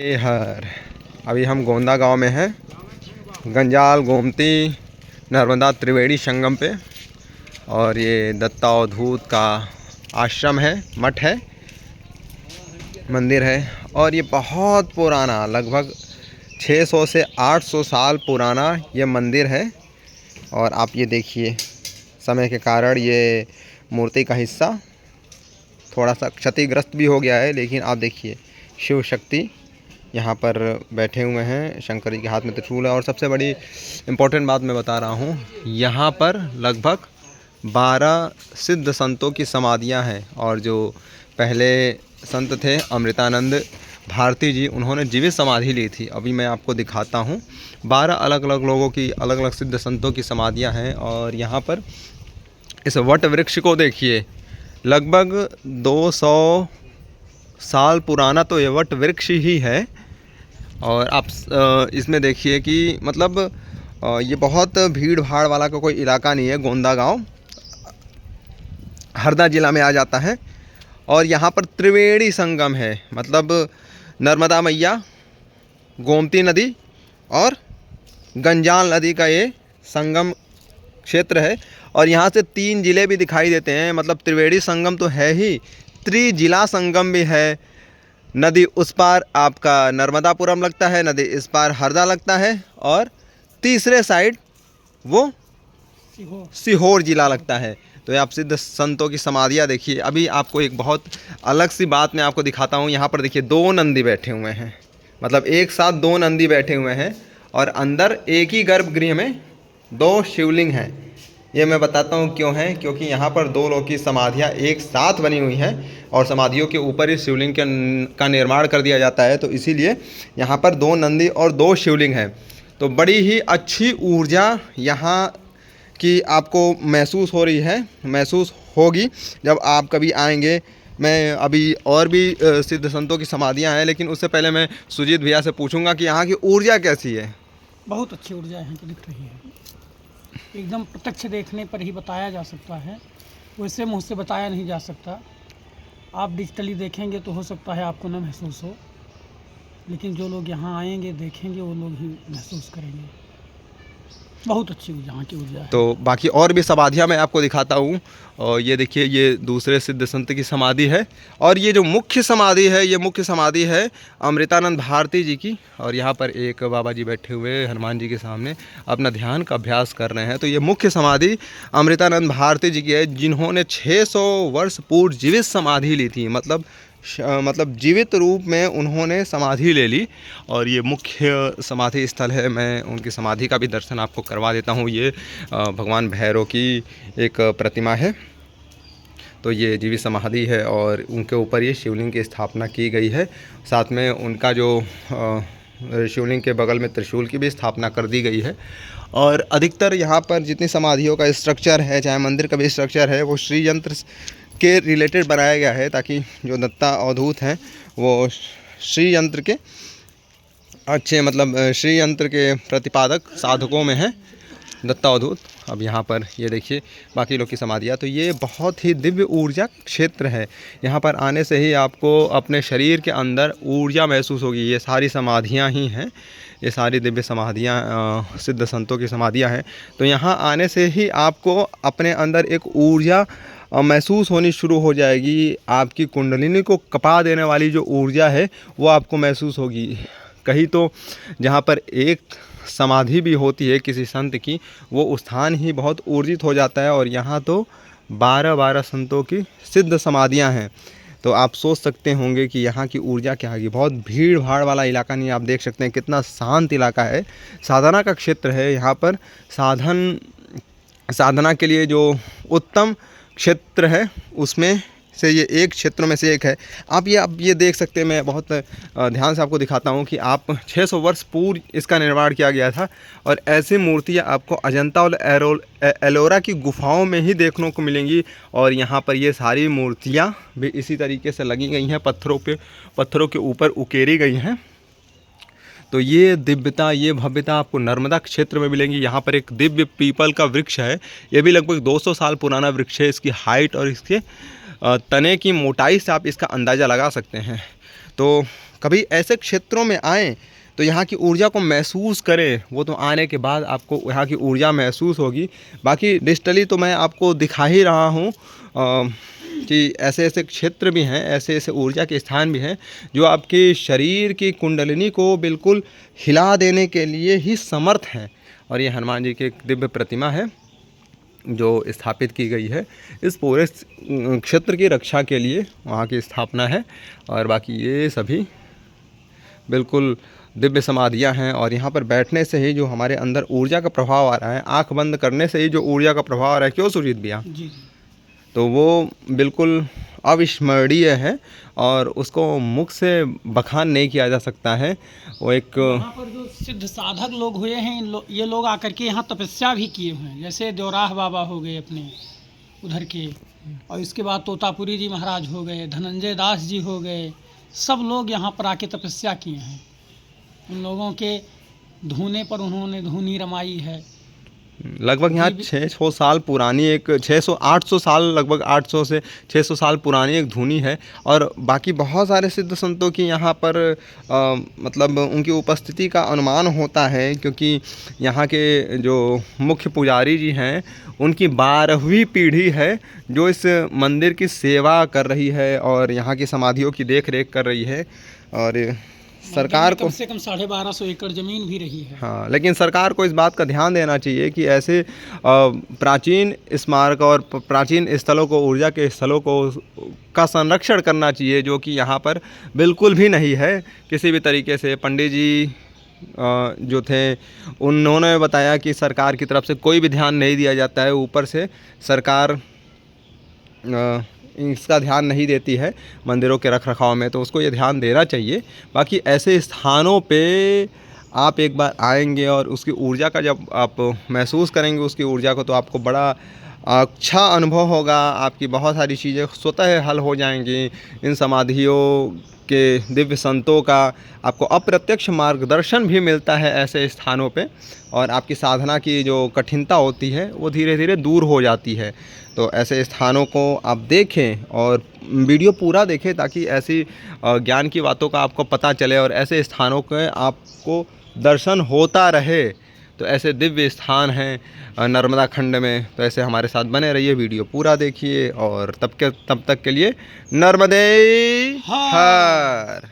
हर अभी हम गोंदा गांव में हैं, गंजाल गोमती नर्मदा त्रिवेणी संगम पे। और ये दत्तावधूत का आश्रम है, मठ है, मंदिर है। और ये बहुत पुराना, लगभग 600 से 800 साल पुराना ये मंदिर है। और आप ये देखिए, समय के कारण ये मूर्ति का हिस्सा थोड़ा सा क्षतिग्रस्त भी हो गया है, लेकिन आप देखिए शिव शक्ति यहाँ पर बैठे हुए हैं, शंकर जी के हाथ में त्रिशूल है। और सबसे बड़ी इम्पोर्टेंट बात मैं बता रहा हूँ, यहाँ पर लगभग 12 सिद्ध संतों की समाधियाँ हैं। और जो पहले संत थे अमृतानंद भारती जी, उन्होंने जीवित समाधि ली थी। अभी मैं आपको दिखाता हूँ, 12 अलग अलग लोगों की, अलग अलग सिद्ध संतों की समाधियाँ हैं। और यहाँ पर इस वट वृक्ष को देखिए, लगभग 200 साल पुराना तो ये वट वृक्ष ही है। और आप इसमें देखिए कि मतलब ये बहुत भीड़ भाड़ वाला कोई इलाका नहीं है। गोंदा गांव हरदा जिला में आ जाता है। और यहाँ पर त्रिवेणी संगम है, मतलब नर्मदा मैया, गोमती नदी और गंजाल नदी का ये संगम क्षेत्र है। और यहाँ से 3 ज़िले भी दिखाई देते हैं, मतलब त्रिवेणी संगम तो है ही, त्रिजिला संगम भी है। नदी उस पार आपका नर्मदापुरम लगता है, नदी इस पार हरदा लगता है, और तीसरे साइड वो सीहोर जिला लगता है। तो ये आप सिद्ध संतों की समाधियाँ देखिए। अभी आपको एक बहुत अलग सी बात मैं आपको दिखाता हूँ। यहाँ पर देखिए 2 नंदी बैठे हुए हैं, मतलब एक साथ 2 नंदी बैठे हुए हैं। और अंदर एक ही गर्भगृह में 2 शिवलिंग हैं। ये मैं बताता हूँ क्यों है, क्योंकि यहाँ पर 2 लोगों की समाधियाँ एक साथ बनी हुई हैं और समाधियों के ऊपर ही शिवलिंग का निर्माण कर दिया जाता है। तो इसीलिए यहाँ पर 2 नंदी और 2 शिवलिंग हैं। तो बड़ी ही अच्छी ऊर्जा यहाँ की आपको महसूस हो रही है, महसूस होगी जब आप कभी आएंगे। मैं अभी और भी सिद्ध संतों की समाधियाँ हैं, लेकिन उससे पहले मैं सुजीत भैया से पूछूंगा कि यहाँ की ऊर्जा कैसी है। बहुत अच्छी ऊर्जा यहाँ की दिख रही है, एकदम प्रत्यक्ष देखने पर ही बताया जा सकता है, वैसे मुँह से बताया नहीं जा सकता। आप डिजिटली देखेंगे तो हो सकता है आपको न महसूस हो, लेकिन जो लोग यहाँ आएंगे देखेंगे वो लोग ही महसूस करेंगे। बहुत अच्छी यहाँ की ऊर्जा है। तो बाकी और भी समाधियाँ मैं आपको दिखाता हूँ। और ये देखिए, ये दूसरे सिद्ध संत की समाधि है। और ये जो मुख्य समाधि है, ये मुख्य समाधि है अमृतानंद भारती जी की। और यहाँ पर एक बाबा जी बैठे हुए हनुमान जी के सामने अपना ध्यान का अभ्यास कर रहे हैं। तो ये मुख्य समाधि अमृतानंद भारती जी की है, जिन्होंने 600 वर्ष पूर्व जीवित समाधि ली थी। मतलब जीवित रूप में उन्होंने समाधि ले ली। और ये मुख्य समाधि स्थल है। मैं उनकी समाधि का भी दर्शन आपको करवा देता हूँ। ये भगवान भैरव की एक प्रतिमा है। तो ये जीवित समाधि है और उनके ऊपर ये शिवलिंग की स्थापना की गई है। साथ में उनका जो शिवलिंग के बगल में त्रिशूल की भी स्थापना कर दी गई है। और अधिकतर यहाँ पर जितनी समाधियों का स्ट्रक्चर है, चाहे मंदिर का भी स्ट्रक्चर है, वो श्री यंत्र के रिलेटेड बनाया गया है, ताकि जो दत्ता अवधूत हैं वो श्री यंत्र के अच्छे, मतलब श्री यंत्र के प्रतिपादक साधकों में हैं दत्ता अवधूत। अब यहाँ पर ये देखिए बाकी लोग की समाधियाँ। तो ये बहुत ही दिव्य ऊर्जा क्षेत्र है। यहाँ पर आने से ही आपको अपने शरीर के अंदर ऊर्जा महसूस होगी। ये सारी समाधियाँ ही हैं, ये सारी दिव्य समाधियाँ सिद्ध संतों की समाधियाँ हैं। तो यहाँ आने से ही आपको अपने अंदर एक ऊर्जा महसूस होनी शुरू हो जाएगी। आपकी कुंडलिनी को कपा देने वाली जो ऊर्जा है वो आपको महसूस होगी। कहीं तो जहाँ पर एक समाधि भी होती है किसी संत की, वो स्थान ही बहुत ऊर्जित हो जाता है। और यहाँ तो 12 संतों की सिद्ध समाधियाँ हैं। तो आप सोच सकते होंगे कि यहाँ की ऊर्जा क्या होगी। बहुत भीड़ भाड़ वाला इलाका नहीं, आप देख सकते हैं कितना शांत इलाका है। साधना का क्षेत्र है। यहाँ पर साधना के लिए जो उत्तम क्षेत्र है उसमें से ये एक क्षेत्रों में से एक है। आप ये देख सकते हैं। मैं बहुत ध्यान से आपको दिखाता हूँ कि आप 600 वर्ष पूर्व इसका निर्माण किया गया था। और ऐसी मूर्तियाँ आपको अजंता और एलोरा की गुफाओं में ही देखने को मिलेंगी। और यहाँ पर ये सारी मूर्तियाँ भी इसी तरीके से लगी गई हैं, पत्थरों के ऊपर उकेरी गई हैं। तो ये दिव्यता, ये भव्यता आपको नर्मदा क्षेत्र में मिलेंगी। यहाँ पर एक दिव्य पीपल का वृक्ष है। ये भी लगभग 200 साल पुराना वृक्ष है। इसकी हाइट और इसके तने की मोटाई से आप इसका अंदाज़ा लगा सकते हैं। तो कभी ऐसे क्षेत्रों में आएँ तो यहाँ की ऊर्जा को महसूस करें, वो तो आने के बाद आपको यहाँ की ऊर्जा महसूस होगी। बाकी डिजिटली तो मैं आपको दिखा ही रहा हूँ कि ऐसे ऐसे क्षेत्र भी हैं, ऐसे ऐसे ऊर्जा के स्थान भी हैं जो आपके शरीर की कुंडलिनी को बिल्कुल हिला देने के लिए ही समर्थ हैं। और ये हनुमान जी की एक दिव्य प्रतिमा है जो स्थापित की गई है इस पूरे क्षेत्र की रक्षा के लिए, वहाँ की स्थापना है। और बाकी ये सभी बिल्कुल दिव्य समाधियाँ हैं और यहाँ पर बैठने से ही जो हमारे अंदर ऊर्जा का प्रभाव आ रहा है, आँख बंद करने से ही जो ऊर्जा का प्रभाव आ रहा है, क्यों सुजीत भैया, जी। तो वो बिल्कुल अविस्मरणीय है और उसको मुख से बखान नहीं किया जा सकता है। वो एक यहाँ पर जो सिद्ध साधक लोग हुए हैं, ये लोग आकर के यहाँ तपस्या भी किए हुए हैं, जैसे देवराह बाबा हो गए अपने उधर के, और इसके बाद तोतापुरी जी महाराज हो गए, धनंजय दास जी हो गए, सब लोग यहाँ पर आके तपस्या किए हैं। उन लोगों के धुने पर उन्होंने धुनी रमाई है। लगभग यहाँ 600 साल पुरानी एक 600-800 साल, लगभग 800 से 600 साल पुरानी एक धुनी है। और बाकी बहुत सारे सिद्ध संतों की यहाँ पर मतलब उनकी उपस्थिति का अनुमान होता है, क्योंकि यहाँ के जो मुख्य पुजारी जी हैं उनकी 12वीं पीढ़ी है जो इस मंदिर की सेवा कर रही है और यहाँ की समाधियों की देख रेख कर रही है। और सरकार को कम से कम 1250 एकड़ ज़मीन भी रही है। हाँ, लेकिन सरकार को इस बात का ध्यान देना चाहिए कि ऐसे प्राचीन स्मारक और प्राचीन स्थलों को, ऊर्जा के स्थलों को का संरक्षण करना चाहिए, जो कि यहाँ पर बिल्कुल भी नहीं है किसी भी तरीके से। पंडित जी जो थे उन्होंने बताया कि सरकार की तरफ से कोई भी ध्यान नहीं दिया जाता है, ऊपर से सरकार इसका ध्यान नहीं देती है मंदिरों के रख रखाव में, तो उसको ये ध्यान देना चाहिए। बाकी ऐसे स्थानों पे आप एक बार आएंगे और उसकी ऊर्जा का जब आप महसूस करेंगे उसकी ऊर्जा को, तो आपको बड़ा अच्छा अनुभव होगा। आपकी बहुत सारी चीज़ें स्वतः हल हो जाएंगी। इन समाधियों के दिव्य संतों का आपको अप्रत्यक्ष मार्गदर्शन भी मिलता है ऐसे स्थानों पे, और आपकी साधना की जो कठिनता होती है वो धीरे धीरे दूर हो जाती है। तो ऐसे स्थानों को आप देखें और वीडियो पूरा देखें ताकि ऐसी ज्ञान की बातों का आपको पता चले और ऐसे स्थानों के आपको दर्शन होता रहे। तो ऐसे दिव्य स्थान हैं नर्मदा खंड में। तो ऐसे हमारे साथ बने रहिए, वीडियो पूरा देखिए और तब तक के लिए नर्मदे हर।